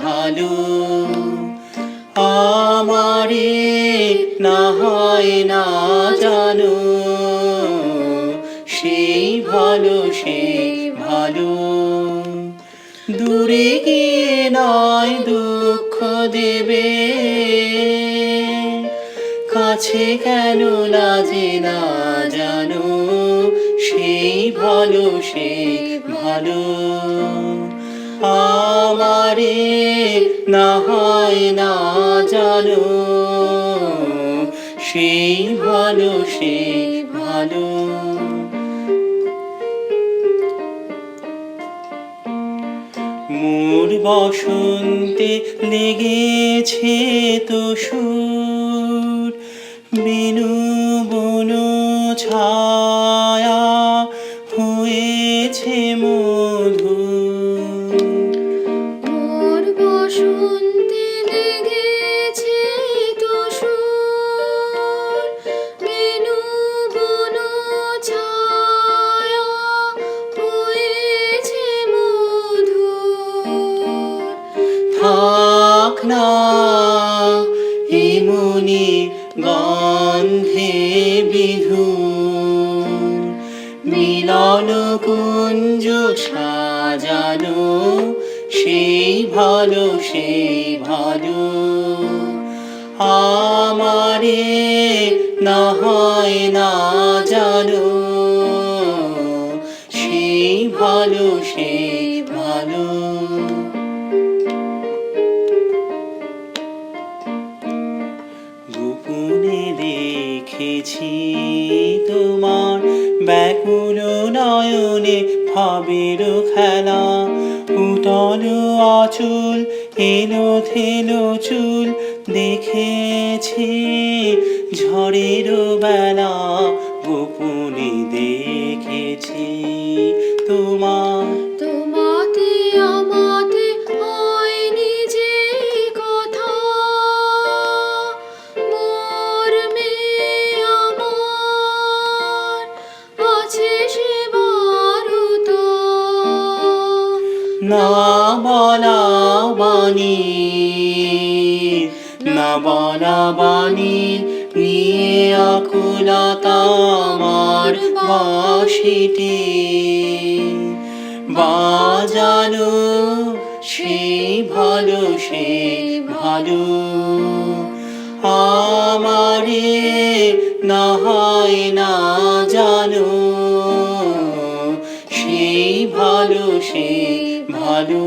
ভালো আমারে না হয় না জানো সেই ভালো সেই ভালো দূরে গিয়ে নয় দুঃখ দেবে কাছে কেন লাজে না জানো সেই ভালো সেই ভালো আমারে না হয় না জানো সেই ভালো সেই ভালো মোর বসন্তে লেগেছে তো সুর বিনু বন ছায়া হয়েছে মধুর মোর বসন্তে লেগেছে তো সুর বিনু বন ছায়া হয়েছে মধুর থাক না এমনি গন্ধে বিধুর মিলন কুঞ্জ সাজানো সেই ভালো সেই ভালো আমারে না হয় না জানো সেই ভালো সেই ভালো গোপনে দেখেছি তোমার ব্যাকুল নয়নে ভাবের খেলা উতল আঁচল এলো থেলো চুল দেখেছি ঝড়ের বেলা গোপনে দেখেছি তোমার তোমাতে আমাতে হয়নি যে কথা মর্মে আমার আছে সে বারুতা না বলা বাণী না বলা বাণী নিয়ে আকুলতা আমার বাঁশিটি বাজানো সেই ভালো সেই ভালো আমারে না হয় না জানো সেই ভালো সেই ভালো